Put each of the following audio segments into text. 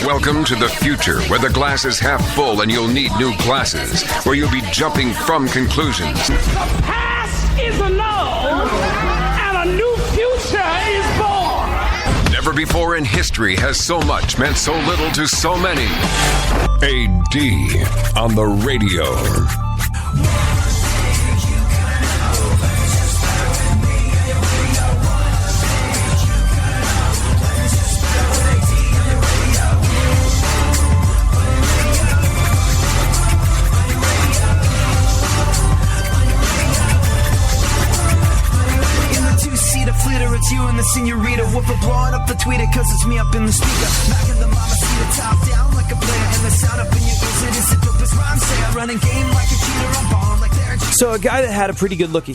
Welcome to the future, where the glass is half full and you'll need new glasses, where you'll be jumping from conclusions. The past is annulled, and a new future is born. Never before in history has so much meant so little to so many. AD on the radio. It's you and the senorita. Whoop it, blowing up the tweeter, cause it's me up in the speaker. Back in the mama seat, top down like a player. And the sound up in your ears, it is the dopest rhyme. Say I run a game like a cheater, I'm bomb like they're... So a guy that had a pretty good look at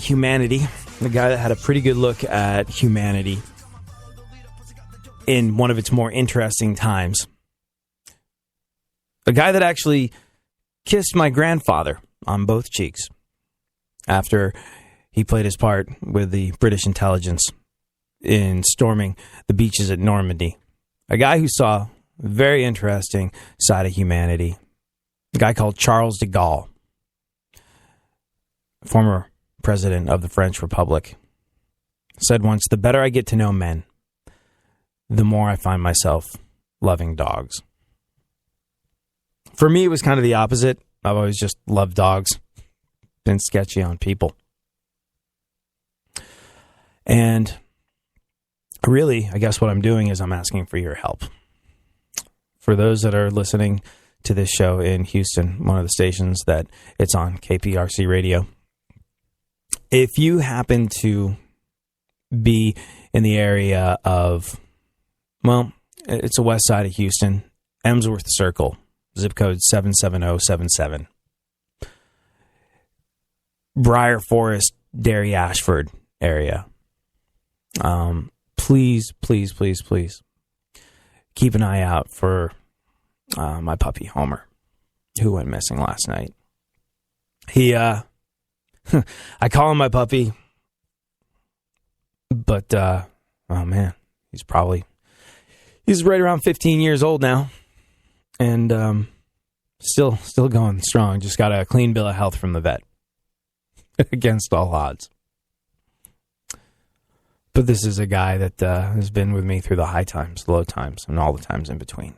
humanity, in one of its more interesting times. A guy that actually kissed my grandfather on both cheeks after he played his part with the British intelligence in storming the beaches at Normandy. A guy who saw a very interesting side of humanity. A guy called Charles de Gaulle, former president of the French Republic, said once, "The better I get to know men, the more I find myself loving dogs." For me, it was kind of the opposite. I've always just loved dogs, been sketchy on people. And really, I guess what I'm doing is I'm asking for your help. For those that are listening to this show in Houston, one of the stations that it's on, KPRC Radio, if you happen to be in the area of, well, it's the west side of Houston, Emsworth Circle, zip code 77077, Briar Forest, Derry Ashford area, please keep an eye out for my puppy Homer, who went missing last night. He I call him my puppy, but oh man, he's right around 15 years old now, and still going strong. Just got a clean bill of health from the vet against all odds. But this is a guy that has been with me through the high times, the low times, and all the times in between.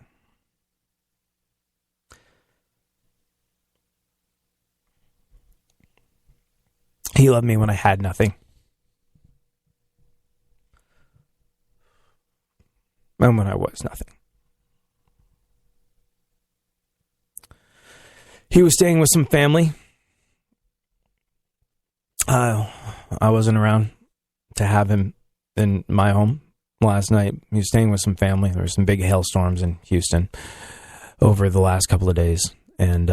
He loved me when I had nothing. And when I was nothing. He was staying with some family. I wasn't around to have him in my home last night. He was staying with some family. There were some big hailstorms in Houston over the last couple of days. And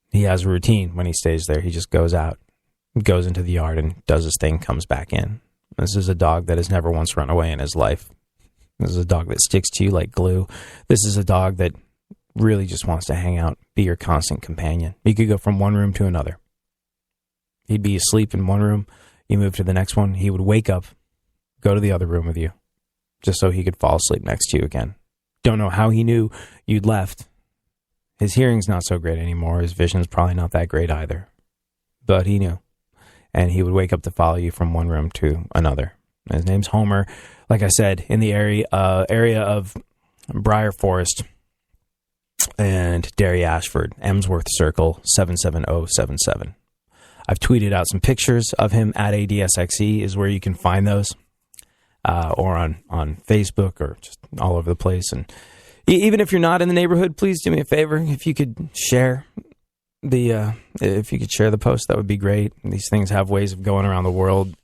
he has a routine when he stays there. He just goes out, goes into the yard and does his thing, comes back in. This is a dog that has never once run away in his life. This is a dog that sticks to you like glue. This is a dog that really just wants to hang out, be your constant companion. You could go from one room to another. He'd be asleep in one room. You move to the next one. He would wake up, go to the other room with you, just so he could fall asleep next to you again. Don't know how he knew you'd left. His hearing's not so great anymore. His vision's probably not that great either. But he knew. And he would wake up to follow you from one room to another. His name's Homer. Like I said, in the area of Briar Forest and Derry Ashford, Emsworth Circle, 77077. I've tweeted out some pictures of him at ADSXE is where you can find those, or on Facebook or just all over the place. And even if you're not in the neighborhood, please do me a favor. If you could share the post, that would be great. These things have ways of going around the world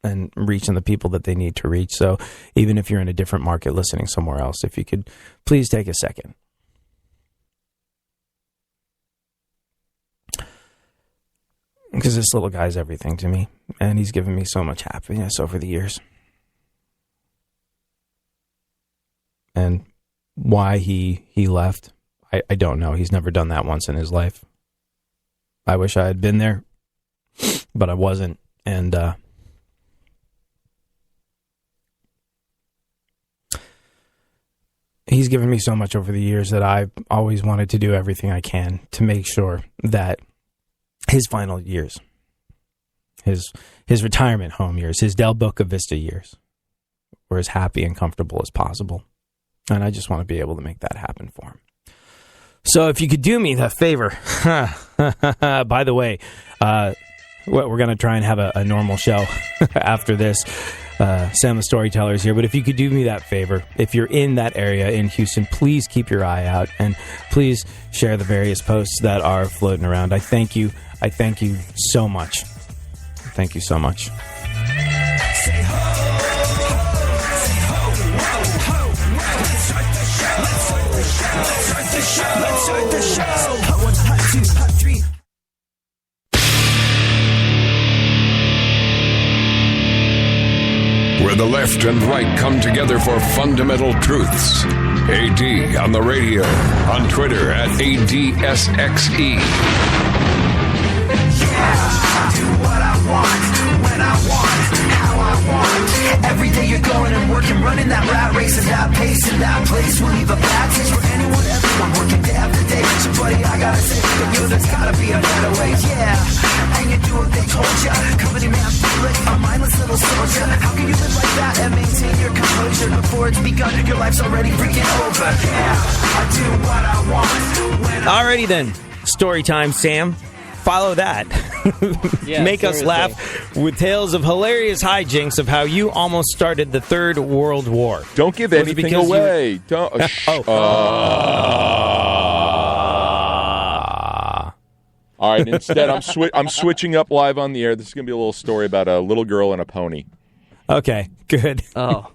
and reaching the people that they need to reach. So even if you're in a different market listening somewhere else, if you could please take a second. Because this little guy's everything to me, and he's given me so much happiness over the years. And why he left, I don't know. He's never done that once in his life. I wish I had been there, but I wasn't. And he's given me so much over the years that I've always wanted to do everything I can to make sure that his final years, his retirement home years, his Del Boca Vista years, were as happy and comfortable as possible. And I just want to be able to make that happen for him. So if you could do me that favor, by the way, we're going to try and have a normal show after this. Sam the Storyteller is here. But if you could do me that favor, if you're in that area in Houston, please keep your eye out and please share the various posts that are floating around. I thank you. I thank you so much. Thank you so much. Where the left and right come together for fundamental truths. AD on the radio, on Twitter at ADSXE. I do what I want, when I want, how I want. Every day you're going and working, running that rat race and that pace and that place will leave a bad taste for anyone, everyone working day after day. So buddy, I gotta say that there's gotta be a better way, yeah. And you do what they told ya, company man, feel it, a mindless little soldier. How can you live like that and maintain your composure before it's begun? Your life's already freaking over, yeah. I do what I want, when I Alrighty then, story time, Sam. Follow that. Yeah, Make us seriously. laugh with tales of hilarious hijinks of how you almost started the Third World War. Don't give Was it anything because you were- away. Don't. All right. Instead, I'm switching up live on the air. This is going to be a little story about a little girl and a pony. Okay, good. Oh.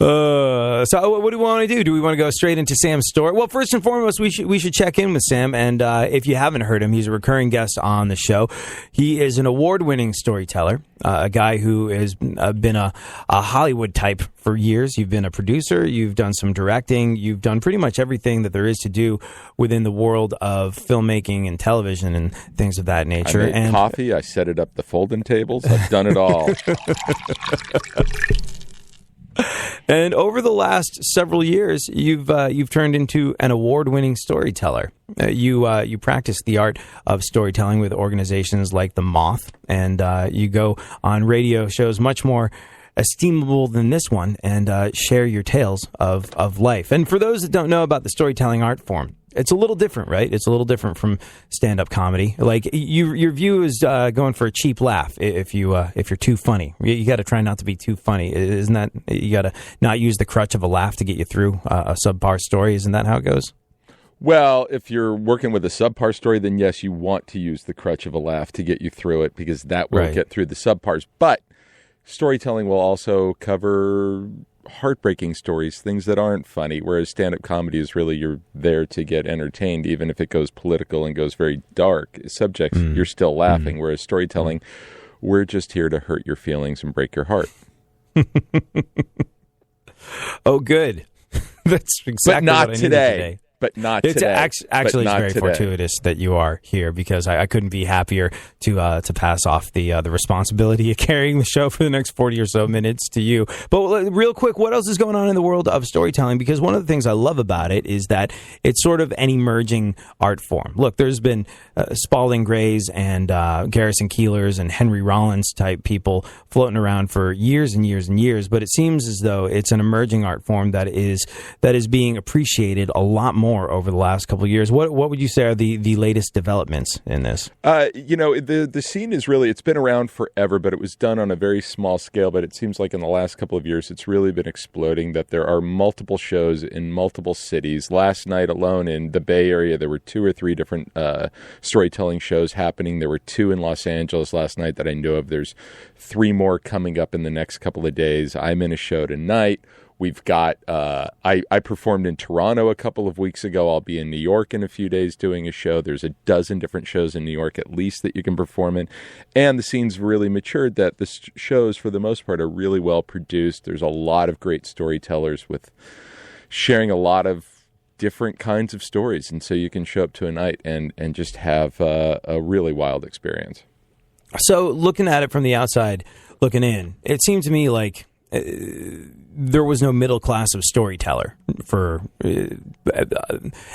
So what do we want to do? Do we want to go straight into Sam's story? Well, first and foremost, we should check in with Sam. And if you haven't heard him, he's a recurring guest on the show. He is an award-winning storyteller, a guy who has been a Hollywood type for years. You've been a producer. You've done some directing. You've done pretty much everything that there is to do within the world of filmmaking and television and things of that nature. I made And coffee. I set it up the folding tables. I've done it all. And over the last several years, you've turned into an award-winning storyteller. You practice the art of storytelling with organizations like The Moth, and you go on radio shows much more esteemable than this one and share your tales of life. And for those that don't know about the storytelling art form, it's a little different, right? It's a little different from stand-up comedy. Like your view is going for a cheap laugh. If you're too funny, you got to try not to be too funny. Isn't that you got to not use the crutch of a laugh to get you through a subpar story? Isn't that how it goes? Well, if you're working with a subpar story, then yes, you want to use the crutch of a laugh to get you through it because that will Right. get through the subpars. But storytelling will also cover heartbreaking stories, things that aren't funny, whereas stand-up comedy is really you're there to get entertained, even if it goes political and goes very dark subjects, you're still laughing, whereas storytelling, we're just here to hurt your feelings and break your heart. Oh, good. That's exactly But not what I needed today. But not It's today. actually But not very today. fortuitous that you are here because I couldn't be happier to pass off the responsibility of carrying the show for the next 40 or so minutes to you. But real quick, what else is going on in the world of storytelling? Because one of the things I love about it is that it's sort of an emerging art form. Look, there's been Spalding Grays and Garrison Keillors and Henry Rollins type people floating around for years and years and years, but it seems as though it's an emerging art form that is being appreciated a lot more over the last couple of years. What would you say are the latest developments in this? The scene is really, it's been around forever, but it was done on a very small scale. But it seems like in the last couple of years, it's really been exploding, that there are multiple shows in multiple cities. Last night alone in the Bay Area, there were 2 or 3 different storytelting shows happening. There were 2 in Los Angeles last night that I know of. There's 3 more coming up in the next couple of days. I'm in a show tonight. We've got, I performed in Toronto a couple of weeks ago. I'll be in New York in a few days doing a show. There's a dozen different shows in New York at least that you can perform in. And the scene's really matured that the shows, for the most part, are really well produced. There's a lot of great storytellers with sharing a lot of different kinds of stories. And so you can show up to a night and just have a really wild experience. So looking at it from the outside, looking in, it seemed to me like there was no middle class of storyteller for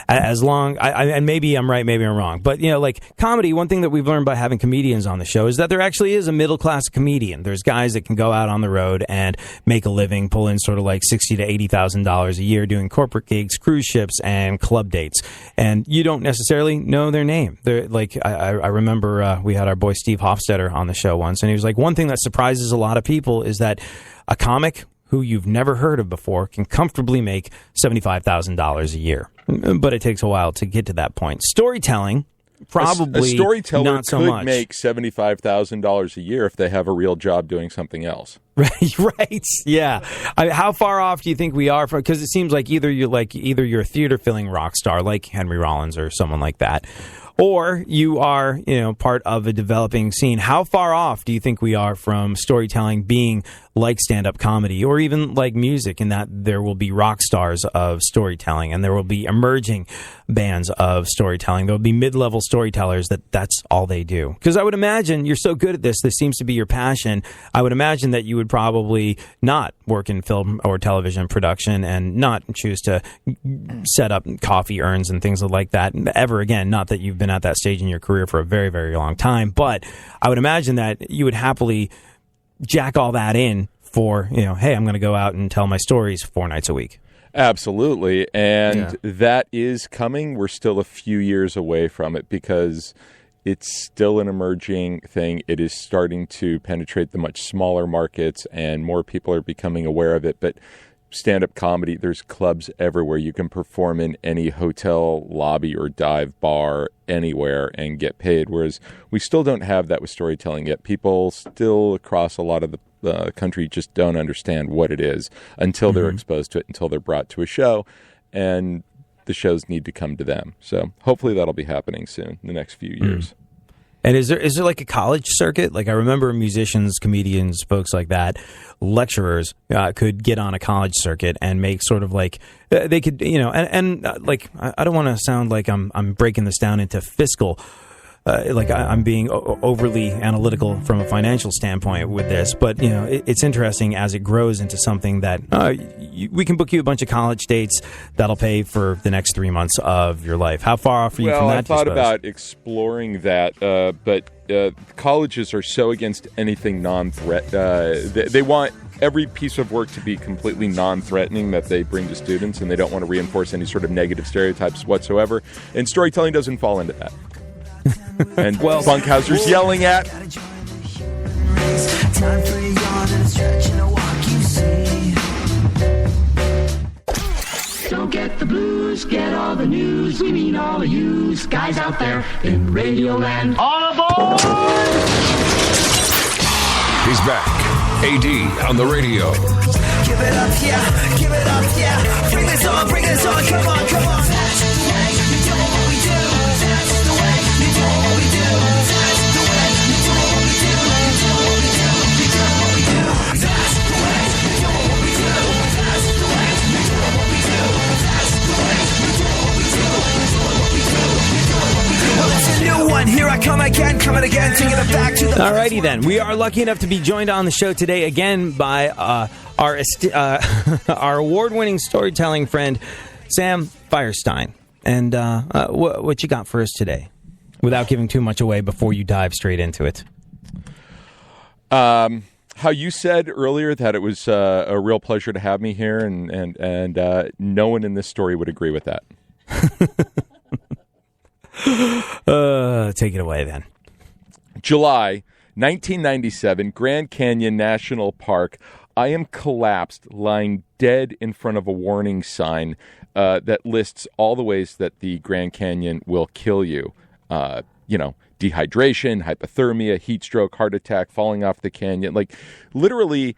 as long. And maybe I'm right, maybe I'm wrong. But, like comedy, one thing that we've learned by having comedians on the show is that there actually is a middle class comedian. There's guys that can go out on the road and make a living, pull in sort of like $60,000 to $80,000 a year doing corporate gigs, cruise ships, and club dates. And you don't necessarily know their name. They're like, I remember we had our boy Steve Hofstetter on the show once, and he was like, one thing that surprises a lot of people is that a comic who you've never heard of before can comfortably make $75,000 a year. But it takes a while to get to that point. Storytelling, probably a storyteller not so could much. make $75,000 a year if they have a real job doing something else. Right. Yeah. How far off do you think we are from? Because it seems like either you're a theater filling rock star like Henry Rollins or someone like that, or you are, part of a developing scene. How far off do you think we are from storytelling being like stand-up comedy or even like music, in that there will be rock stars of storytelling and there will be emerging bands of storytelling? There will be mid-level storytellers that's all they do. Because I would imagine you're so good at this seems to be your passion. I would imagine that you would probably not work in film or television production and not choose to set up coffee urns and things like that ever again. Not that you've been at that stage in your career for a very, very long time, but I would imagine that you would happily jack all that in for, hey, I'm going to go out and tell my stories 4 nights a week. Absolutely. And that is coming. We're still a few years away from it because it's still an emerging thing. It is starting to penetrate the much smaller markets and more people are becoming aware of it. But stand-up comedy, there's clubs everywhere. You can perform in any hotel lobby or dive bar anywhere and get paid, whereas we still don't have that with storytelling yet. People still across a lot of the country just don't understand what it is until they're exposed to it, until they're brought to a show, and the shows need to come to them. So hopefully that'll be happening soon in the next few years. And is there like a college circuit? Like I remember musicians, comedians, folks like that, lecturers could get on a college circuit and make sort of like they could, like I don't want to sound like I'm breaking this down into fiscal. I'm being overly analytical from a financial standpoint with this, but it's interesting as it grows into something that we can book you a bunch of college dates that'll pay for the next 3 months of your life. How far off are you from that? Well, I thought about exploring that, but colleges are so against anything non-threat. They want every piece of work to be completely non-threatening that they bring to students, and they don't want to reinforce any sort of negative stereotypes whatsoever. And storytelling doesn't fall into that. And Funkhauser's yelling at. Don't get the blues, get all the news. We mean all of you guys out there in Radio Land. All aboard! He's back. AD on the radio. Give it up, yeah. Give it up, yeah. Bring this on, come on, come on. That's the way you do what we do. That's the way you do what we do. That's the way you do what we do. You do what we do. You do what we do. That's the way you do what we do. That's the way you do what we do. That's the way you do what we do. You do what we do. You do what we do. Well, it's a new one. Here I come again, coming again, taking it back to the. Alrighty then. We are lucky enough to be joined on the show today again by our award-winning storytelling friend, Sam Firestein. And what you got for us today, without giving too much away before you dive straight into it? How you said earlier that it was a real pleasure to have me here, and no one in this story would agree with that. Take it away then. July 1997, Grand Canyon National Park. I am collapsed, lying dead in front of a warning sign that lists all the ways that the Grand Canyon will kill you. Dehydration, hypothermia, heat stroke, heart attack, falling off the canyon. Like, literally,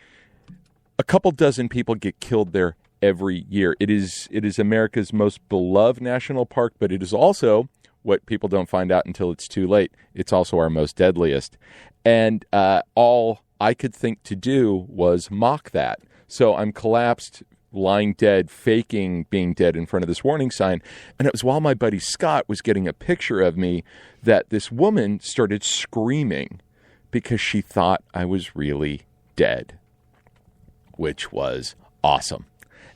a couple dozen people get killed there every year. It is America's most beloved national park, but it is also what people don't find out until it's too late. It's also our most deadliest. And all I could think to do was mock that. So I'm collapsed, lying dead, faking being dead in front of this warning sign. And it was while my buddy Scott was getting a picture of me that this woman started screaming because she thought I was really dead. which was awesome.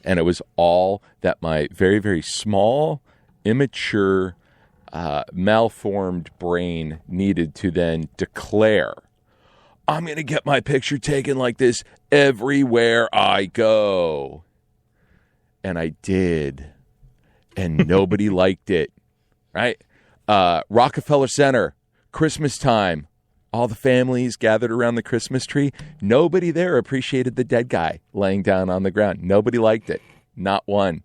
And it was all that my very, very small, immature, malformed brain needed to then declare, I'm going to get my picture taken like this everywhere I go. And I did. And nobody liked it, right? Rockefeller Center, Christmas time. All the families gathered around the Christmas tree. Nobody there appreciated the dead guy laying down on the ground. Nobody liked it. Not one.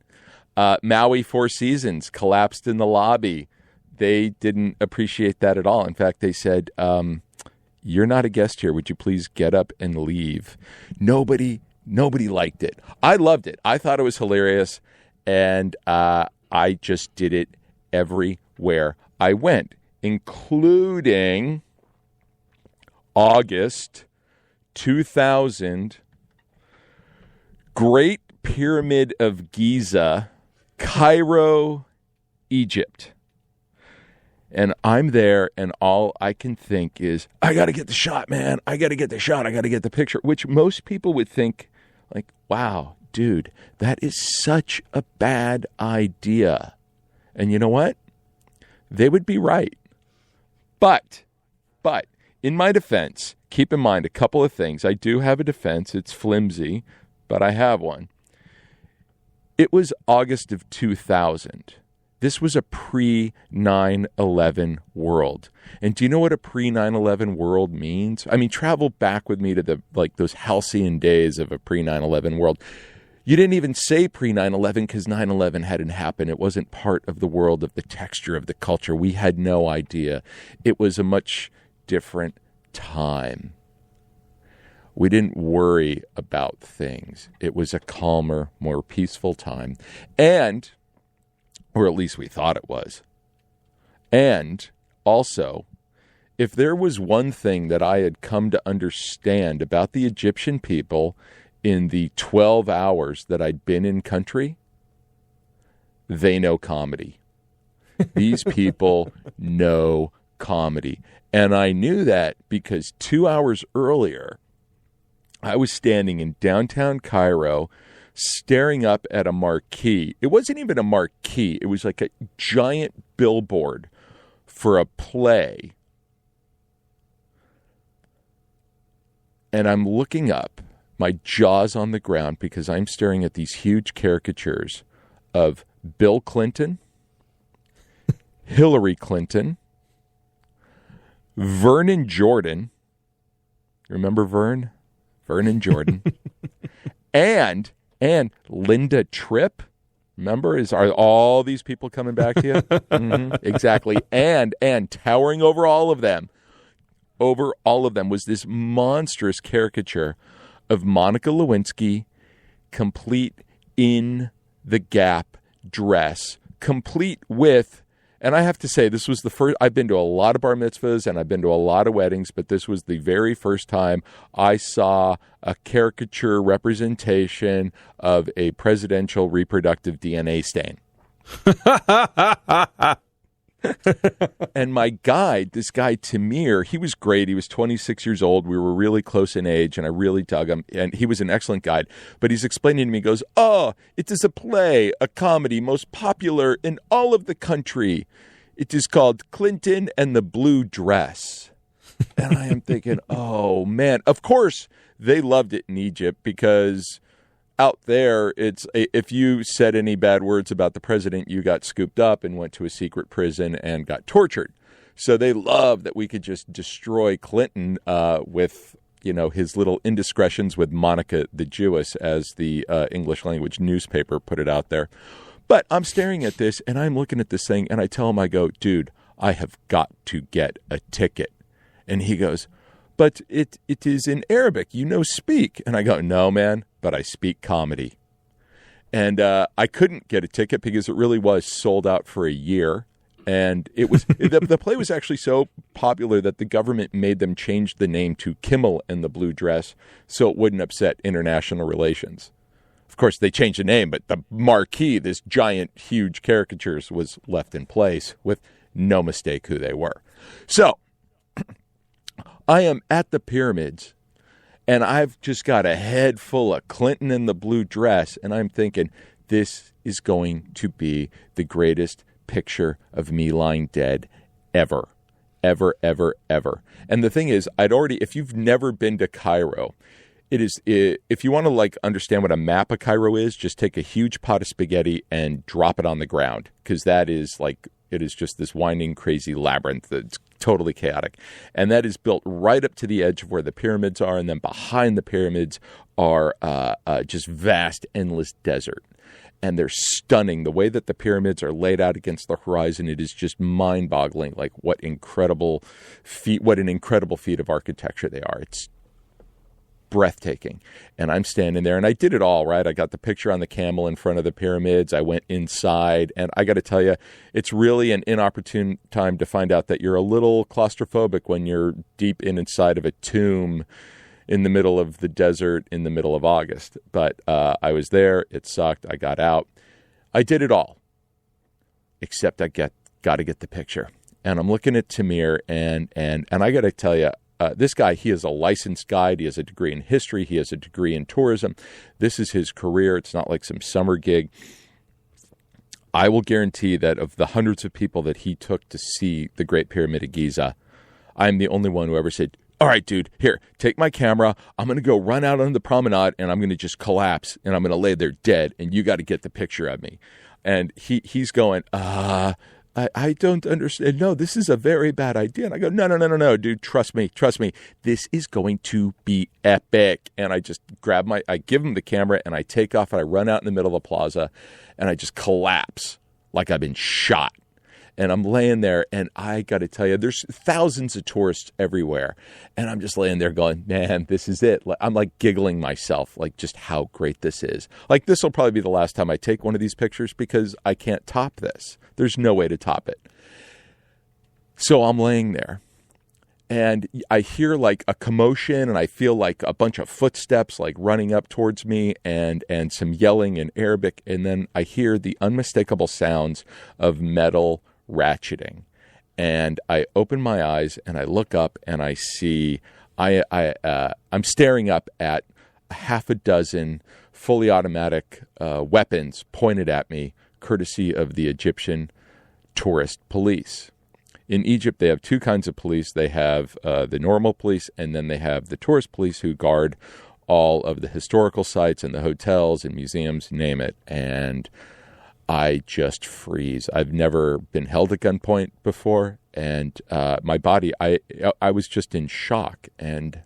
Maui Four Seasons collapsed in the lobby. They didn't appreciate that at all. In fact, they said, you're not a guest here. Would you please get up and leave? Nobody liked it. I loved it. I thought it was hilarious. And I just did it everywhere I went, including August 2000, Great Pyramid of Giza, Cairo, Egypt. And I'm there, and all I can think is, I got to get the shot, man. I got to get the shot. I got to get the picture, which most people would think, like, wow, dude, that is such a bad idea. And you know what? They would be right. But, in my defense, keep in mind a couple of things. I do have a defense. It's flimsy, but I have one. It was August of 2000. This was a pre-9/11 world. And do you know what a pre-9/11 world means? I mean, travel back with me to those halcyon days of a pre-9/11 world. You didn't even say pre-9/11 because 9/11 hadn't happened. It wasn't part of the world, of the texture of the culture. We had no idea. It was a much different time. We didn't worry about things. It was a calmer, more peaceful time. And, or at least we thought it was. And also, if there was one thing that I had come to understand about the Egyptian people in the 12 hours that I'd been in country, they know comedy. These people know comedy. And I knew that because 2 hours earlier, I was standing in downtown Cairo staring up at a marquee. It wasn't even a marquee. It was like a giant billboard for a play. And I'm looking up, my jaw's on the ground because I'm staring at these huge caricatures of Bill Clinton, Hillary Clinton, Vernon Jordan. Remember Vern? Vernon Jordan. and Linda Tripp. Remember? Are all these people coming back to you? Mm-hmm, exactly. And towering over all of them was this monstrous caricature of Monica Lewinsky, complete in the Gap dress, complete with, and I have to say, this was the first, I've been to a lot of bar mitzvahs and I've been to a lot of weddings, but this was the very first time I saw a caricature representation of a presidential reproductive DNA stain. And my guide, this guy Tamir, he was great. He was 26 years old. We were really close in age, and I really dug him. And he was an excellent guide. But he's explaining to me, he goes, it is a play, a comedy most popular in all of the country. It is called Clinton and the Blue Dress. And I am thinking, oh, man. Of course, they loved it in Egypt because out there, if you said any bad words about the president, you got scooped up and went to a secret prison and got tortured. So they loved that we could just destroy Clinton with, his little indiscretions with Monica the Jewess, as the English language newspaper put it out there. But I'm staring at this and I'm looking at this thing and I tell him, I go, dude, I have got to get a ticket. And he goes, but it is in Arabic, speak. And I go, no, man, but I speak comedy. And I couldn't get a ticket because it really was sold out for a year. And it was the play was actually so popular that the government made them change the name to Kimmel and the Blue Dress so it wouldn't upset international relations. Of course, they changed the name, but the marquee, this giant, huge caricatures, was left in place with no mistake who they were. So I am at the pyramids, And I've just got a head full of Clinton in the blue dress, and I'm thinking, this is going to be the greatest picture of me lying dead ever. Ever, ever, ever. And the thing is, if you've never been to Cairo, if you want to like understand what a map of Cairo is, just take a huge pot of spaghetti and drop it on the ground, because that is like, it is just this winding, crazy labyrinth that's totally chaotic. And that is built right up to the edge of where the pyramids are. And then behind the pyramids are just vast, endless desert. And they're stunning. The way that the pyramids are laid out against the horizon, it is just mind-boggling. Like what an incredible feat of architecture they are. It's breathtaking. And I'm standing there, and I did it all, right? I got the picture on the camel in front of the pyramids. I went inside, and I got to tell you, it's really an inopportune time to find out that you're a little claustrophobic when you're deep inside of a tomb in the middle of the desert in the middle of August. But I was there. It sucked. I got out. I did it all, except I got to get the picture. And I'm looking at Tamir, and I got to tell you, this guy, he is a licensed guide. He has a degree in history. He has a degree in tourism. This is his career. It's not like some summer gig. I will guarantee that of the hundreds of people that he took to see the Great Pyramid of Giza, I'm the only one who ever said, all right, dude, here, take my camera. I'm going to go run out on the promenade, and I'm going to just collapse, and I'm going to lay there dead, and you got to get the picture of me. And he's going, I don't understand. No, this is a very bad idea. And I go, no, dude, trust me. This is going to be epic. And I just I give him the camera, and I take off, and I run out in the middle of the plaza, and I just collapse like I've been shot. And I'm laying there, and I got to tell you, there's thousands of tourists everywhere. And I'm just laying there going, man, this is it. I'm like giggling myself, like just how great this is. Like this will probably be the last time I take one of these pictures, because I can't top this. There's no way to top it. So I'm laying there, and I hear like a commotion, and I feel like a bunch of footsteps like running up towards me, and some yelling in Arabic. And then I hear the unmistakable sounds of metal ratcheting, and I open my eyes, and I look up, and I see I'm staring up at half a dozen fully automatic weapons pointed at me, courtesy of the Egyptian tourist police. In Egypt, they have two kinds of police. They have the normal police, and then they have the tourist police who guard all of the historical sites and the hotels and museums, name it. And I just freeze. I've never been held at gunpoint before, and my body, I was just in shock, and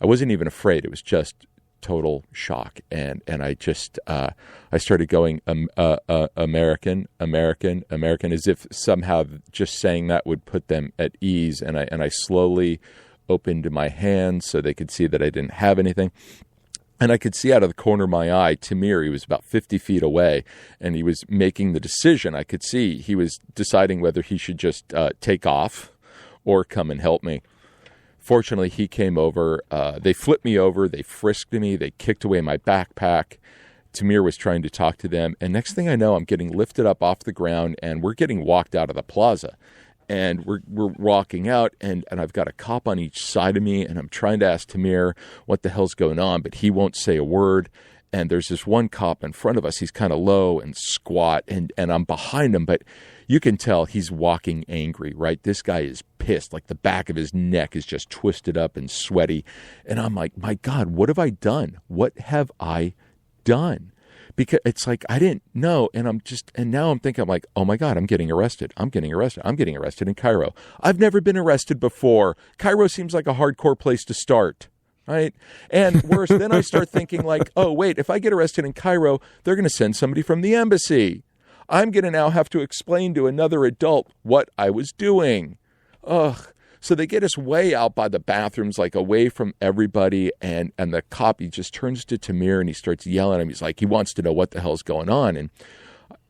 I wasn't even afraid. It was just total shock, and I just I started going American, as if somehow just saying that would put them at ease, and I slowly opened my hands so they could see that I didn't have anything. And I could see out of the corner of my eye, Tamir, he was about 50 feet away, and he was making the decision. I could see he was deciding whether he should just take off or come and help me. Fortunately, he came over. They flipped me over. They frisked me. They kicked away my backpack. Tamir was trying to talk to them. And next thing I know, I'm getting lifted up off the ground, and we're getting walked out of the plaza. And we're walking out, and I've got a cop on each side of me, and I'm trying to ask Tamir what the hell's going on, but he won't say a word. And there's this one cop in front of us. He's kind of low and squat, and I'm behind him, but you can tell he's walking angry, right? This guy is pissed. Like the back of his neck is just twisted up and sweaty. And I'm like, my God, what have I done? What have I done? Because it's like, I didn't know. And now I'm thinking, I'm like, oh my God, I'm getting arrested. I'm getting arrested in Cairo. I've never been arrested before. Cairo seems like a hardcore place to start, right? And worse, then I start thinking like, oh wait, if I get arrested in Cairo, they're going to send somebody from the embassy. I'm going to now have to explain to another adult what I was doing. Ugh. So they get us way out by the bathrooms, like away from everybody. And the cop, he just turns to Tamir and he starts yelling at him. He's like, he wants to know what the hell's going on. And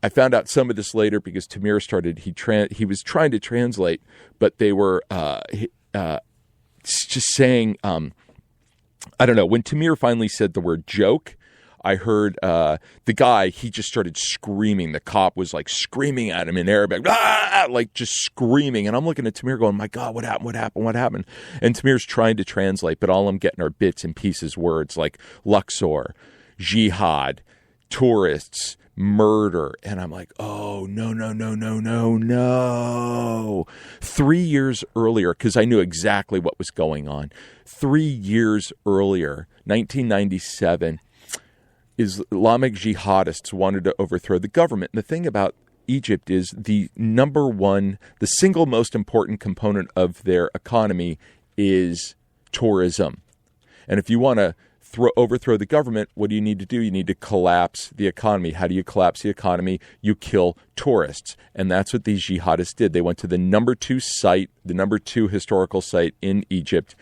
I found out some of this later because Tamir started, he was trying to translate, but they were just saying, I don't know, when Tamir finally said the word joke, I heard the guy, he just started screaming. The cop was like screaming at him in Arabic, like just screaming. And I'm looking at Tamir going, my God, what happened? What happened? What happened? And Tamir's trying to translate, but all I'm getting are bits and pieces words like Luxor, jihad, tourists, murder. And I'm like, oh, no. 3 years earlier, because I knew exactly what was going on. 3 years earlier, 1997, Islamic jihadists wanted to overthrow the government. And the thing about Egypt is the single most important component of their economy is tourism. And if you want to overthrow the government, what do you need to do? You need to collapse the economy. How do you collapse the economy? You kill tourists. And that's what these jihadists did. They went to the number 2 historical site in Egypt,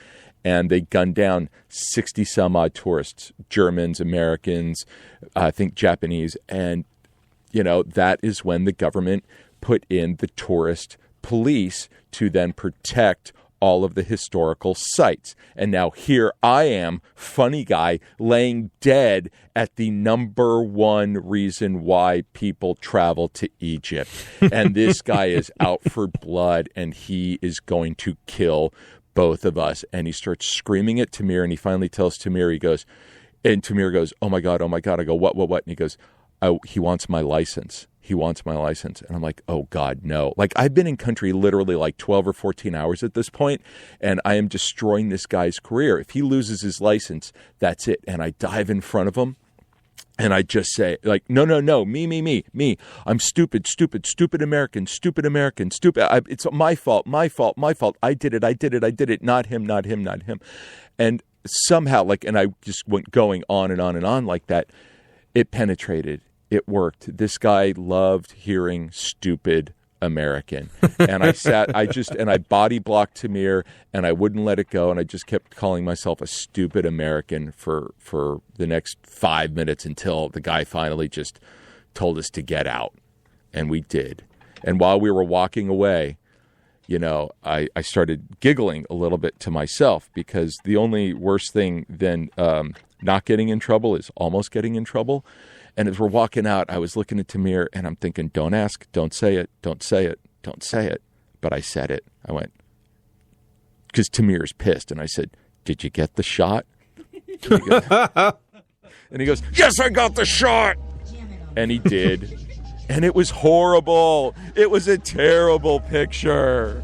and they gunned down 60 some odd tourists, Germans, Americans, I think Japanese. And, that is when the government put in the tourist police to then protect all of the historical sites. And now here I am, funny guy, laying dead at the number 1 reason why people travel to Egypt. And this guy is out for blood, and he is going to kill both of us. And he starts screaming at Tamir, and he finally tells Tamir, and Tamir goes, oh my God. I go, what? And he goes, oh, he wants my license. And I'm like, oh God, no. Like, I've been in country literally like 12 or 14 hours at this point, and I am destroying this guy's career. If he loses his license, that's it. And I dive in front of him, and I just say, like, no, me. I'm stupid American, stupid. It's my fault. I did it. Not him. And somehow, and I just went going on and on like that. It penetrated. It worked. This guy loved hearing stupid American. And I body blocked Tamir, and I wouldn't let it go. And I just kept calling myself a stupid American for the next 5 minutes until the guy finally just told us to get out. And we did. And while we were walking away, I started giggling a little bit to myself, because the only worse thing than not getting in trouble is almost getting in trouble. And as we're walking out, I was looking at Tamir, and I'm thinking, don't ask, don't say it. But I said it. I went, because Tamir's pissed. And I said, did you get the shot? And he goes, yes, I got the shot. And he did. And it was horrible. It was a terrible picture.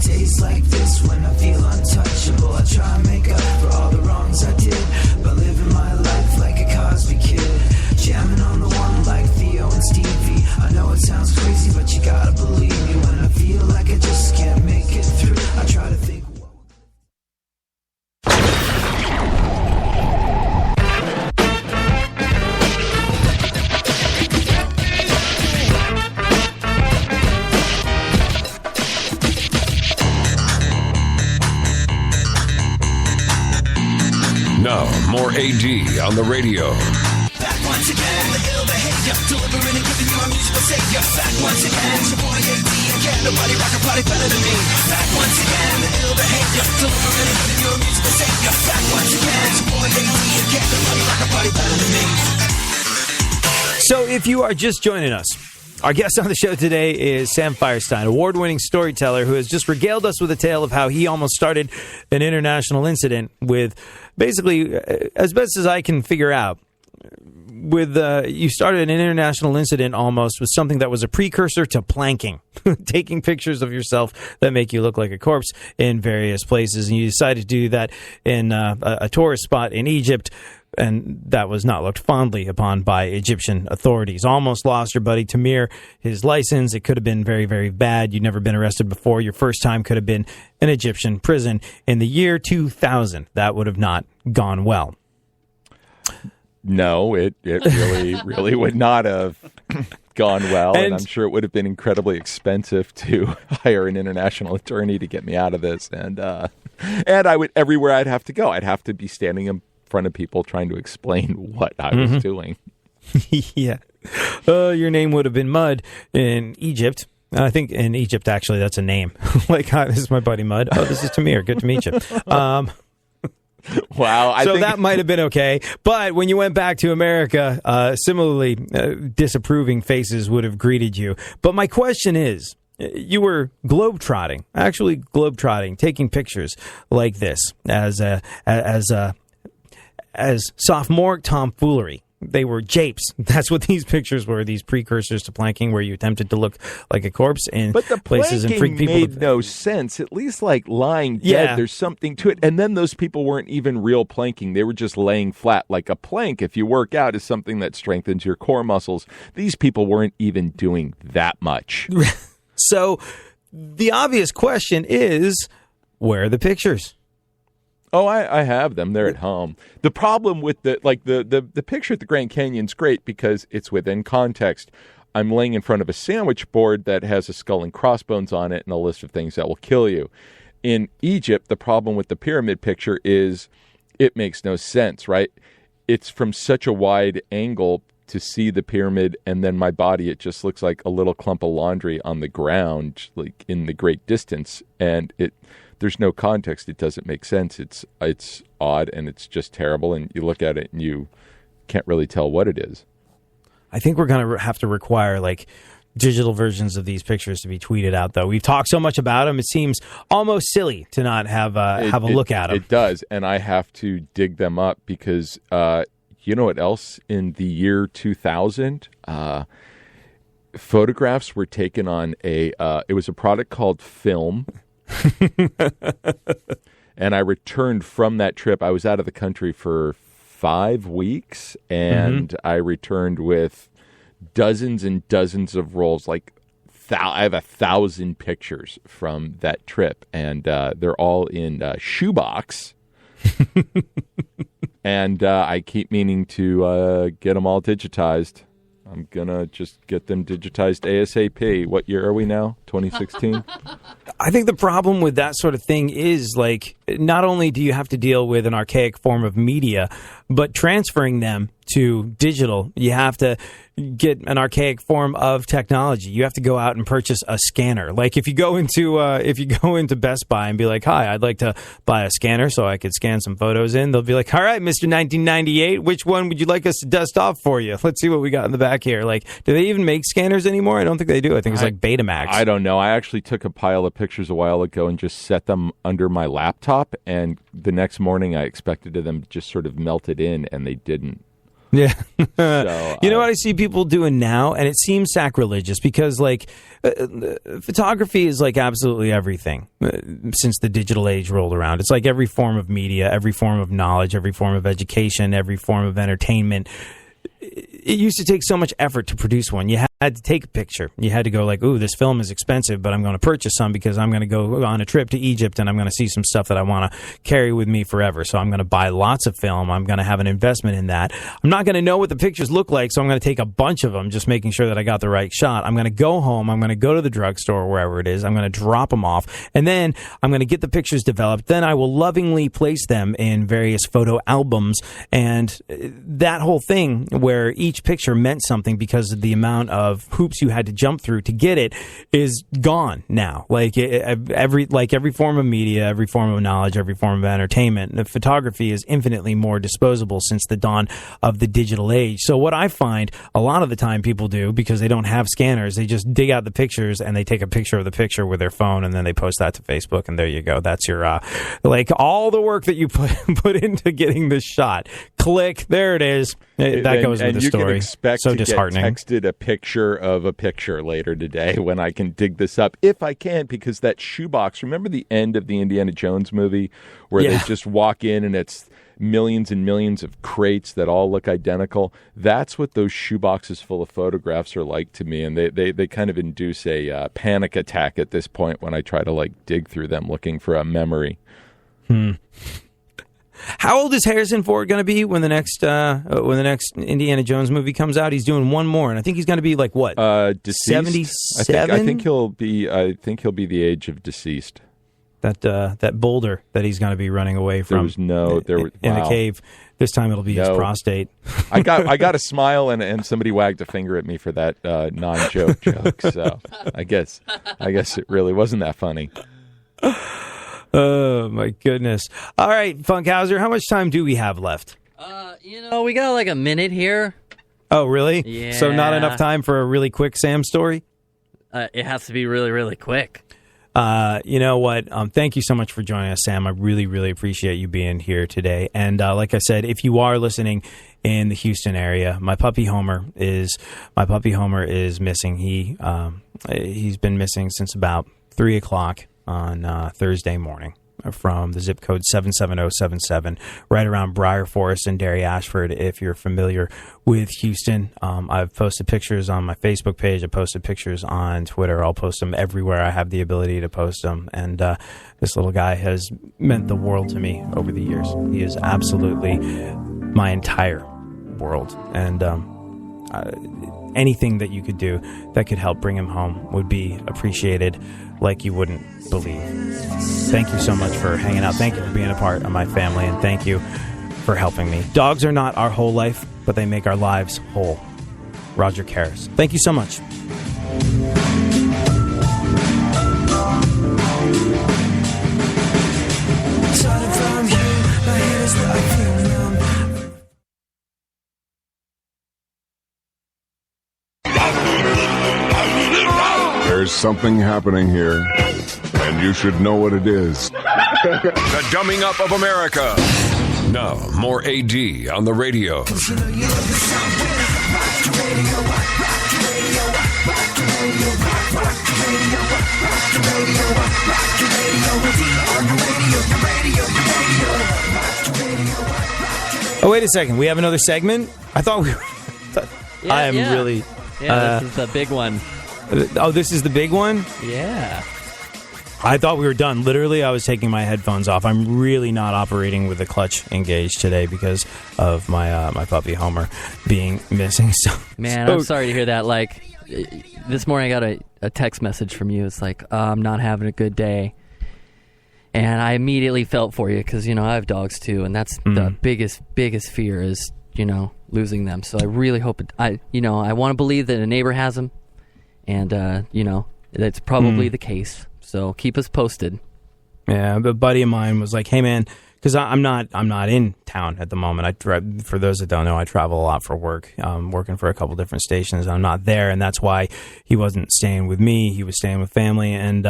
Days like this when I feel untouchable, I try and make up for all the wrongs I did by living my life like a Cosby kid, jamming on the one like Theo and Stevie. I know it sounds crazy, but you gotta believe me. When I feel like I just can't make it through, I try to think, Now, more AD on the radio. back once again, the ill behavior, delivering and giving you my musical savior. Back once again, it's your boy AD, and can't nobody rock a party better than me. Back once again, the ill behavior, delivering and giving you a musical savior. Back once again, it's your boy AD, and can't nobody rock a party better than me. So if you are just joining us, our guest on the show today is Sam Firestein, award-winning storyteller who has just regaled us with a tale of how he almost started an international incident with, basically, as best as I can figure out, you started an international incident almost with something that was a precursor to planking, taking pictures of yourself that make you look like a corpse in various places, and you decided to do that in a tourist spot in Egypt. And that was not looked fondly upon by Egyptian authorities. Almost lost your buddy Tamir his license. It could have been very, very bad. You'd never been arrested before. Your first time could have been an Egyptian prison. In the year 2000, that would have not gone well. No, it really would not have gone well. And I'm sure it would have been incredibly expensive to hire an international attorney to get me out of this. And I would, everywhere I'd have to go, I'd have to be standing in front of people trying to explain what I was doing. Yeah. Your name would have been Mud in Egypt. I think in Egypt, actually, that's a name. Like, hi, this is my buddy Mud. Oh, this is Tamir. Good to meet you. Wow. So that might have been okay. But when you went back to America, similarly, disapproving faces would have greeted you. But my question is, you were globetrotting, taking pictures like this as sophomoric tomfoolery. They were japes. That's what these pictures were, these precursors to planking, where you attempted to look like a corpse in but the places and freak people. Made no sense. At least like lying dead, there's something to it. And then those people weren't even real planking. They were just laying flat. Like a plank, if you work out, is something that strengthens your core muscles. These people weren't even doing that much. So the obvious question is, where are the pictures? Oh, I have them. They're at home. The problem with the picture at the Grand Canyon's great because it's within context. I'm laying in front of a sandwich board that has a skull and crossbones on it and a list of things that will kill you. In Egypt, the problem with the pyramid picture is it makes no sense, right? It's from such a wide angle to see the pyramid, and then my body, it just looks like a little clump of laundry on the ground, like in the great distance, and there's no context. It doesn't make sense. It's odd, and it's just terrible, and you look at it and you can't really tell what it is. I think we're going to have to require like digital versions of these pictures to be tweeted out, though. We've talked so much about them, it seems almost silly to not have a look at them. It does, and I have to dig them up because you know what else? In the year 2000, photographs were taken on it was a product called film. And I returned from that trip. I was out of the country for 5 weeks, and I returned with dozens and dozens of rolls. Like I have 1,000 pictures from that trip, and they're all in shoebox. And I keep meaning to get them all digitized. I'm going to just get them digitized ASAP. What year are we now? 2016? I think the problem with that sort of thing is, like, not only do you have to deal with an archaic form of media, but transferring them to digital, you have to get an archaic form of technology. You have to go out and purchase a scanner. Like if you go into Best Buy and be like, "Hi, I'd like to buy a scanner so I could scan some photos in," they'll be like, "All right, Mr. 1998, which one would you like us to dust off for you? Let's see what we got in the back here." Like, do they even make scanners anymore? I don't think they do. I think it's like Betamax. I don't know. I actually took a pile of pictures a while ago and just set them under my laptop, and the next morning I expected them just sort of melted in, and they didn't. Yeah. So, you know what I see people doing now, and it seems sacrilegious because, like, photography is like absolutely everything since the digital age rolled around. It's like every form of media, every form of knowledge, every form of education, every form of entertainment. It used to take so much effort to produce one. You had to take a picture. You had to go like, "Ooh, this film is expensive, but I'm going to purchase some because I'm going to go on a trip to Egypt and I'm going to see some stuff that I want to carry with me forever. So I'm going to buy lots of film. I'm going to have an investment in that. I'm not going to know what the pictures look like, so I'm going to take a bunch of them, just making sure that I got the right shot. I'm going to go home. I'm going to go to the drugstore, wherever it is. I'm going to drop them off, and then I'm going to get the pictures developed. Then I will lovingly place them in various photo albums, and that whole thing where each picture meant something because of the amount of hoops you had to jump through to get it is gone now. Like every form of media, every form of knowledge, every form of entertainment, the photography is infinitely more disposable since the dawn of the digital age. So what I find a lot of the time people do, because they don't have scanners, they just dig out the pictures and they take a picture of the picture with their phone, and then they post that to Facebook, and there you go. That's your like all the work that you put into getting this shot. Click, there it is. That goes with the story. You can expect so to disheartening. Get texted a picture of a picture later today when I can dig this up, if I can, because that shoebox, remember the end of the Indiana Jones movie where they just walk in and it's millions and millions of crates that all look identical? That's what those shoeboxes full of photographs are like to me, and they kind of induce a panic attack at this point when I try to like dig through them looking for a memory. How old is Harrison Ford going to be when the next Indiana Jones movie comes out? He's doing one more, and I think he's going to be like what? Deceased. 77. I think he'll be the age of deceased. That boulder that he's going to be running away from. In a cave. This time it'll be his No. prostate. I got a smile and somebody wagged a finger at me for that non-joke joke. So I guess it really wasn't that funny. Oh, my goodness. All right, Funkhauser, how much time do we have left? We got like a minute here. Oh, really? Yeah. So not enough time for a really quick Sam story? It has to be really, really quick. You know what? Thank you so much for joining us, Sam. I really, really appreciate you being here today. And like I said, if you are listening in the Houston area, my puppy Homer is missing. He's been missing since about 3:00 on Thursday morning from the zip code 77077, right around Briar Forest and Derry Ashford. If you're familiar with Houston, I've posted pictures on my Facebook page. I posted pictures on Twitter. I'll post them everywhere I have the ability to post them. And this little guy has meant the world to me over the years. He is absolutely my entire world. And anything that you could do that could help bring him home would be appreciated like you wouldn't believe. Thank you so much for hanging out. Thank you for being a part of my family, and thank you for helping me. Dogs are not our whole life, but they make our lives whole. Roger Karras. Thank you so much. There's something happening here, and you should know what it is. The Dumbing Up of America. Now, more AD on the radio. Oh, wait a second. We have another segment? I thought we were... I am really... Yeah, this is the big one. Oh, this is the big one? Yeah. I thought we were done. Literally, I was taking my headphones off. I'm really not operating with the clutch engaged today because of my my puppy Homer being missing. So, Man, I'm sorry to hear that. Like, this morning I got a text message from you. It's like, I'm not having a good day. And I immediately felt for you because, I have dogs too. And that's the biggest fear is, losing them. So I really hope I want to believe that a neighbor has them. And, that's probably the case. So keep us posted. Yeah, a buddy of mine was like, "Hey, man," because I'm not in town at the moment. For those that don't know, I travel a lot for work, working for a couple different stations. I'm not there, and that's why he wasn't staying with me. He was staying with family, and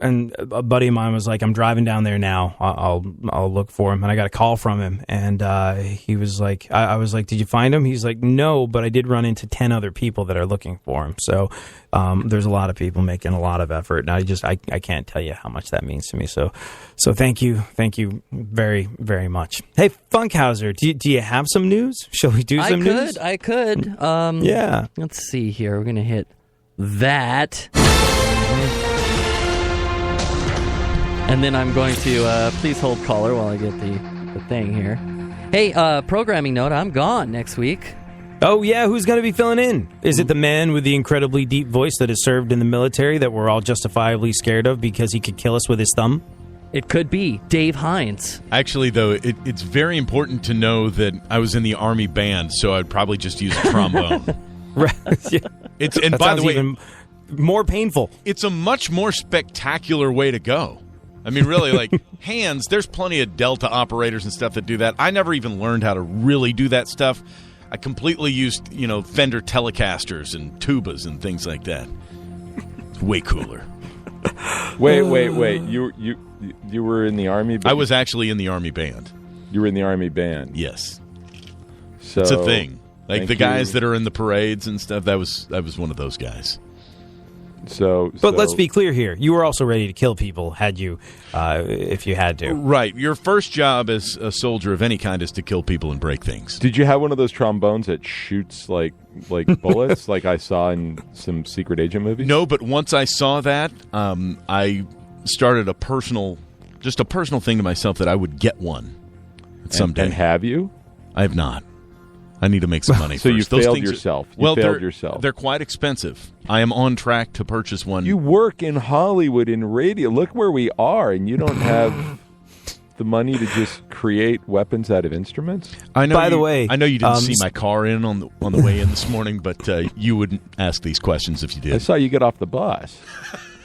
and a buddy of mine was like, "I'm driving down there now. I'll look for him." And I got a call from him, and he was like, I was like, "Did you find him?" He's like, "No, but I did run into 10 other people that are looking for him." So there's a lot of people making a lot of effort, and I can't tell you how much that means to me. So thank you very, very much. Hey, Funkhauser, do you have some news? Shall we do some news? I could. Yeah. Let's see here. We're gonna hit that. And then I'm going to, please hold caller while I get the thing here. Hey, programming note, I'm gone next week. Oh, yeah, who's going to be filling in? Is it the man with the incredibly deep voice that has served in the military that we're all justifiably scared of because he could kill us with his thumb? It could be Dave Hines. Actually, though, it's very important to know that I was in the Army band, so I'd probably just use a trombone. Right. Yeah. And That by the sounds way, even more painful. it's a much more spectacular way to go. I mean, really, like, hands, there's plenty of Delta operators and stuff that do that. I never even learned how to really do that stuff. I completely used, Fender Telecasters and tubas and things like that. It's way cooler. Wait. You were in the Army? I was actually in the Army band. You were in the Army band? Yes. So It's a thing. Like, thank the guys you. that are in the parades and stuff, that was one of those guys. But let's be clear here. You were also ready to kill people, had you, if you had to. Right. Your first job as a soldier of any kind is to kill people and break things. Did you have one of those trombones that shoots like bullets, like I saw in some secret agent movies? No, but once I saw that, I started a personal thing to myself that I would get one someday. And have you? I have not. I need to make some money So first. you Those failed things yourself. They're quite expensive. I am on track to purchase one. You work in Hollywood in radio. Look where we are, and you don't have the money to just create weapons out of instruments? I know. By the way, I know you didn't see my car on the way in this morning, but you wouldn't ask these questions if you I did. saw you get off the bus.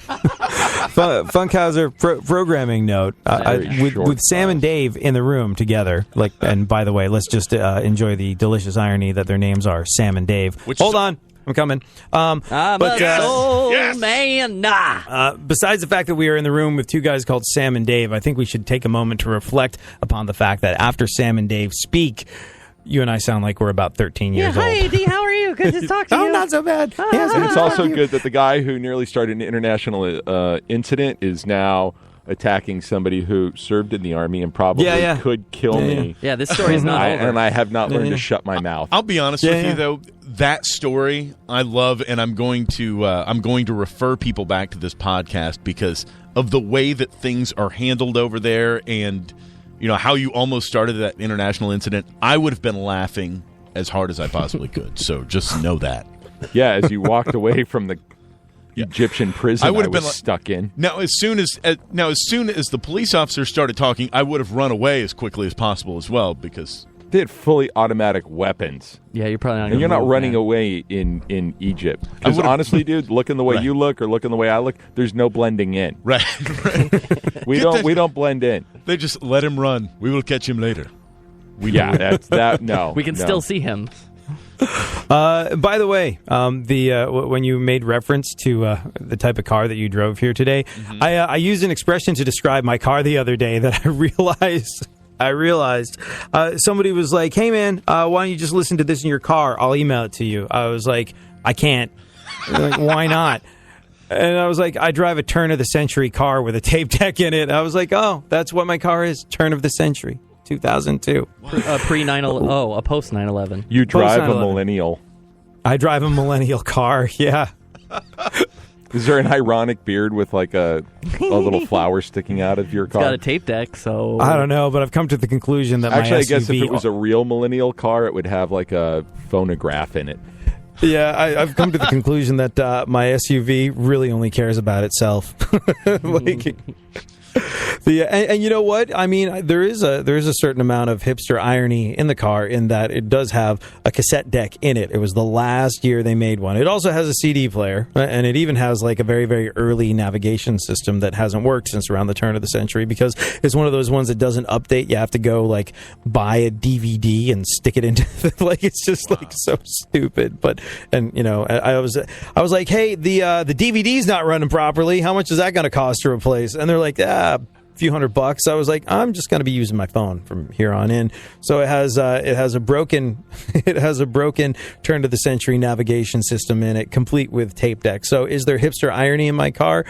Funkhauser programming note with Sam and Dave in the room together. And by the way, let's just enjoy the delicious irony that their names are Sam and Dave. Hold on, I'm coming. I'm a soul man. Besides the fact that we are in the room with two guys called Sam and Dave, I think we should take a moment to reflect upon the fact that after Sam and Dave speak, you and I sound like we're about 13 years old. Hi, AD. How are you? Good to talk to you. Oh, not so bad. Yes, And it's also good that the guy who nearly started an international incident is now attacking somebody who served in the Army and probably could kill me. Yeah, this story is not over. And I have not learned to shut my mouth. I'll be honest with you, though. That story I love, and I'm going to refer people back to this podcast because of the way that things are handled over there, and how you almost started that international incident. I would have been laughing as hard as I possibly could. So just know that. Yeah, as you walked away from the Egyptian prison I was stuck in. Now, as soon as the police officer started talking, I would have run away as quickly as possible as well because they had fully automatic weapons. Yeah, you're probably not. And you're not running away in Egypt. Because honestly, dude, looking the way you look or looking the way I look, there's no blending in. Right. We don't blend in. They just let him run. We will catch him later. That's that. No, we can still see him. By the way, when you made reference to the type of car that you drove here today, I used an expression to describe my car the other day that I realized somebody was like, "Hey man, why don't you just listen to this in your car? I'll email it to you." I was like, "I can't." Like, why not? And I was like, "I drive a turn of the century car with a tape deck in it." I was like, "Oh, that's what my car is, turn of the century." 2002. Pre 9/11. A post 9/11. You drive a millennial. I drive a millennial car. Yeah. Is there an ironic beard with like a little flower sticking out of your car? It's got a tape deck, so I don't know, but I've come to the conclusion that actually, my I guess SUV if it was a real millennial car, it would have like a phonograph in it. Yeah, I've come to the conclusion that my SUV really only cares about itself. And you know what? I mean, there is a certain amount of hipster irony in the car in that it does have a cassette deck in it. It was the last year they made one. It also has a CD player, and it even has like a very, very early navigation system that hasn't worked since around the turn of the century because it's one of those ones that doesn't update. You have to go like buy a DVD and stick it into like it's just like so stupid. I was like, hey, the DVD's not running properly. How much is that going to cost to replace? And they're like, a few $100. I was like, I'm just going to be using my phone from here on in. So it has a broken turn to the century navigation system in it, complete with tape deck. So is there hipster irony in my car?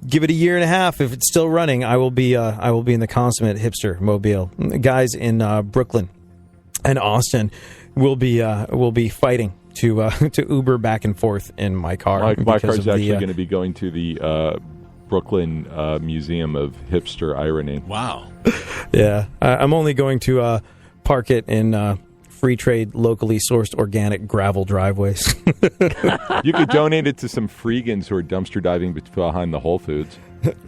Give it a year and a half. If it's still running, I will be in the consummate hipster mobile. Guys in Brooklyn and Austin will be fighting to Uber back and forth in my car. My car's actually going to be going to the Brooklyn Museum of Hipster Irony. Wow. Yeah. I'm only going to park it in free trade, locally sourced organic gravel driveways. You could donate it to some freegans who are dumpster diving behind the Whole Foods.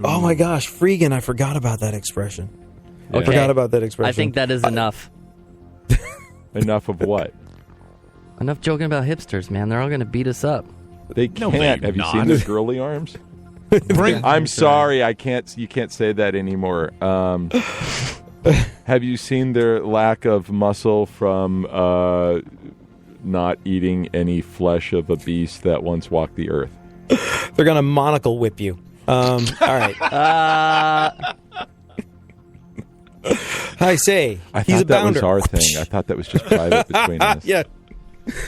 Oh my gosh, freegan. I forgot about that expression. Yeah. I forgot about that expression. I think that is enough. Enough of what? Enough joking about hipsters, man. They're all going to beat us up. They can't. Have you seen those girly arms? I'm sorry, I can't. You can't say that anymore. Have you seen their lack of muscle from not eating any flesh of a beast that once walked the earth? They're gonna monocle whip you. All right. I say he's a bounder. That was our thing. I thought that was just private between us. Yeah.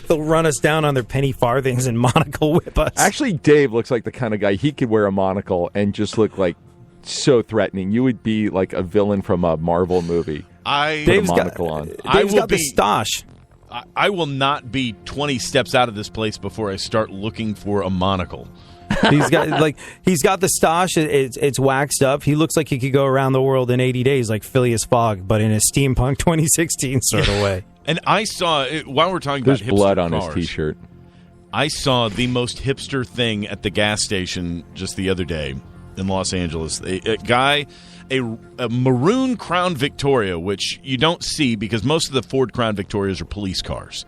They'll run us down on their penny farthings and monocle whip us. Actually, Dave looks like the kind of guy, he could wear a monocle and just look like so threatening. You would be like a villain from a Marvel movie. Dave's got the stash. I will not be 20 steps out of this place before I start looking for a monocle. He's got the stash. It's waxed up. He looks like he could go around the world in 80 days like Phileas Fogg, but in a steampunk 2016 sort of way. And I saw, while we're talking There's about hipster blood on cars, his T-shirt. I saw the most hipster thing at the gas station just the other day in Los Angeles. A guy, a maroon Crown Victoria, which you don't see because most of the Ford Crown Victorias are police cars.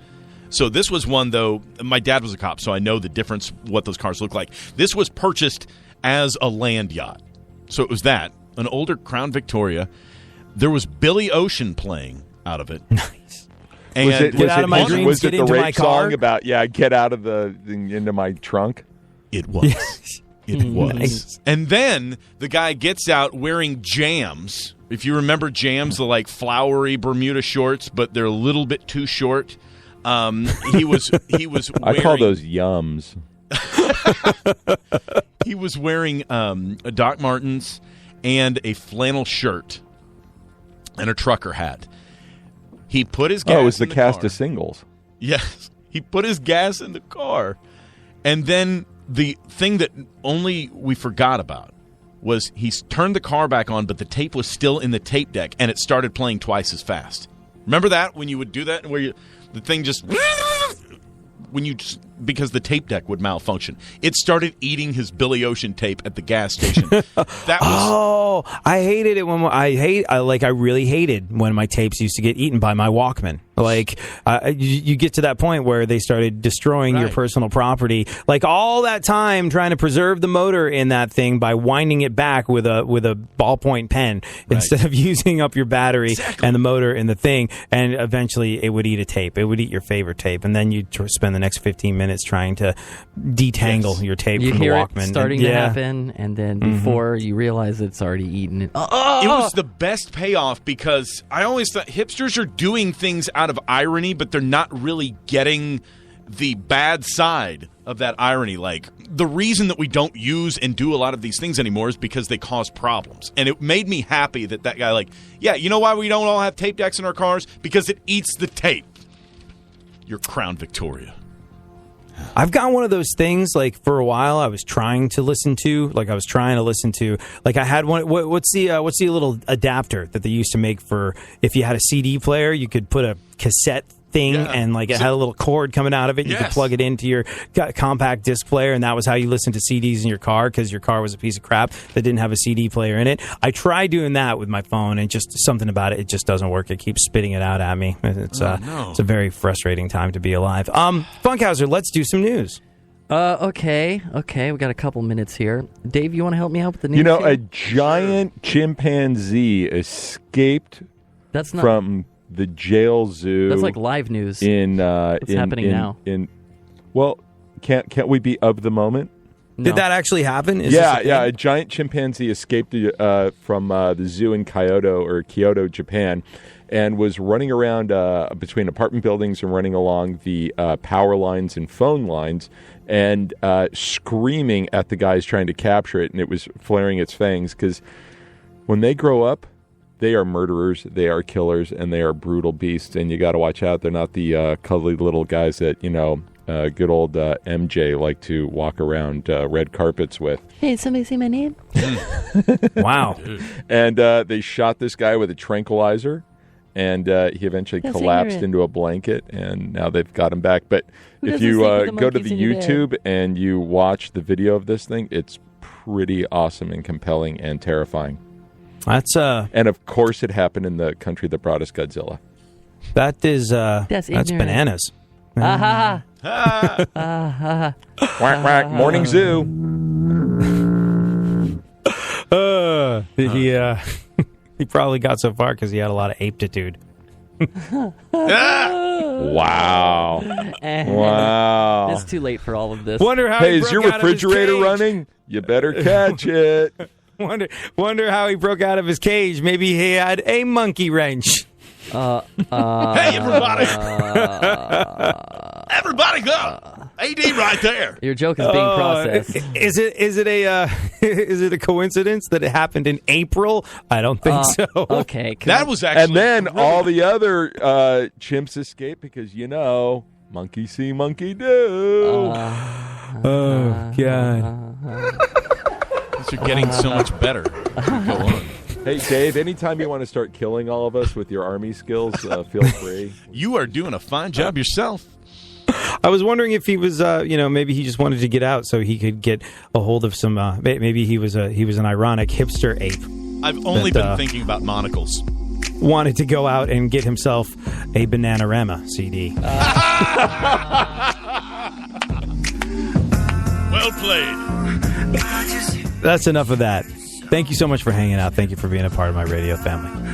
So this was one, though. My dad was a cop, so I know the difference, what those cars look like. This was purchased as a land yacht. So it was that, an older Crown Victoria. There was Billy Ocean playing out of it. Nice. And Was it the rape song about, get out of into my trunk? It was. It was. Nice. And then the guy gets out wearing Jams. If you remember Jams, the like flowery Bermuda shorts, but they're a little bit too short. He was wearing, I call those yums. He was wearing a Doc Martens and a flannel shirt and a trucker hat. He put his gas it was the cast car. of Singles. Yes. He put his gas in the car. And then the thing that only we forgot about was he turned the car back on, but the tape was still in the tape deck, and it started playing twice as fast. Remember that when you would do that, where the thing just because the tape deck would malfunction, it started eating his Billy Ocean tape at the gas station. That was I hated it when I really hated when my tapes used to get eaten by my Walkman. Like you get to that point where they started destroying your personal property. Like all that time trying to preserve the motor in that thing by winding it back with a ballpoint pen instead of using up your battery and the motor in the thing. And eventually it would eat a tape. It would eat your favorite tape, and then you'd spend the next 15 minutes trying to detangle your tape You from the hear Walkman. it starting to happen, and then before you realize it's already eaten it. It was the best payoff because I always thought hipsters are doing things out of irony, but they're not really getting the bad side of that irony. Like, the reason that we don't use and do a lot of these things anymore is because they cause problems. And it made me happy that guy, you know why we don't all have tape decks in our cars? Because it eats the tape. Your Crown Victoria. I've got one of those things, like, for a while I was trying to listen to. I had one. What's the little adapter that they used to make for if you had a CD player, you could put a cassette thing and it had a little cord coming out of it. You could plug it into your compact disc player, and that was how you listened to CDs in your car because your car was a piece of crap that didn't have a CD player in it. I tried doing that with my phone, and just something about it just doesn't work. It keeps spitting it out at me. It's a very frustrating time to be alive. Funkhauser, let's do some news. Okay. We got a couple minutes here. Dave, you want to help me out with the news? You know, here? a giant chimpanzee escaped from the jail zoo. That's like live news. What's happening now? Can't we be of the moment? No. Did that actually happen? A giant chimpanzee escaped from the zoo in Kyoto, Japan, and was running around between apartment buildings and running along the power lines and phone lines and screaming at the guys trying to capture it, and it was flaring its fangs because when they grow up, they are murderers, they are killers, and they are brutal beasts, and you got to watch out. They're not the cuddly little guys that, good old MJ like to walk around red carpets with. Hey, did somebody say my name? Wow. And they shot this guy with a tranquilizer, and he eventually collapsed into a blanket, and now they've got him back. But if you go to the YouTube and you watch the video of this thing, it's pretty awesome and compelling and terrifying. And of course it happened in the country that brought us Godzilla. That's bananas. Ah Quack, quack. Morning zoo. He probably got so far because he had a lot of aptitude. Wow. Wow. It's too late for all of this. Wonder how is your refrigerator running? You better catch it. Wonder how he broke out of his cage. Maybe he had a monkey wrench. Hey, everybody! Everybody go! AD right there. Your joke is being processed. Is it a coincidence that it happened in April? I don't think so. Okay. That was actually... And then all the other chimps escaped because, monkey see, monkey do. Oh, God. You're getting so much better. Go on. Hey, Dave, anytime you want to start killing all of us with your army skills, feel free. You are doing a fine job yourself. I was wondering if he was, maybe he just wanted to get out so he could get a hold of some. Maybe he was an ironic hipster ape. I've only been thinking about monocles. Wanted to go out and get himself a Bananarama CD. Well played. That's enough of that. Thank you so much for hanging out. Thank you for being a part of my radio family.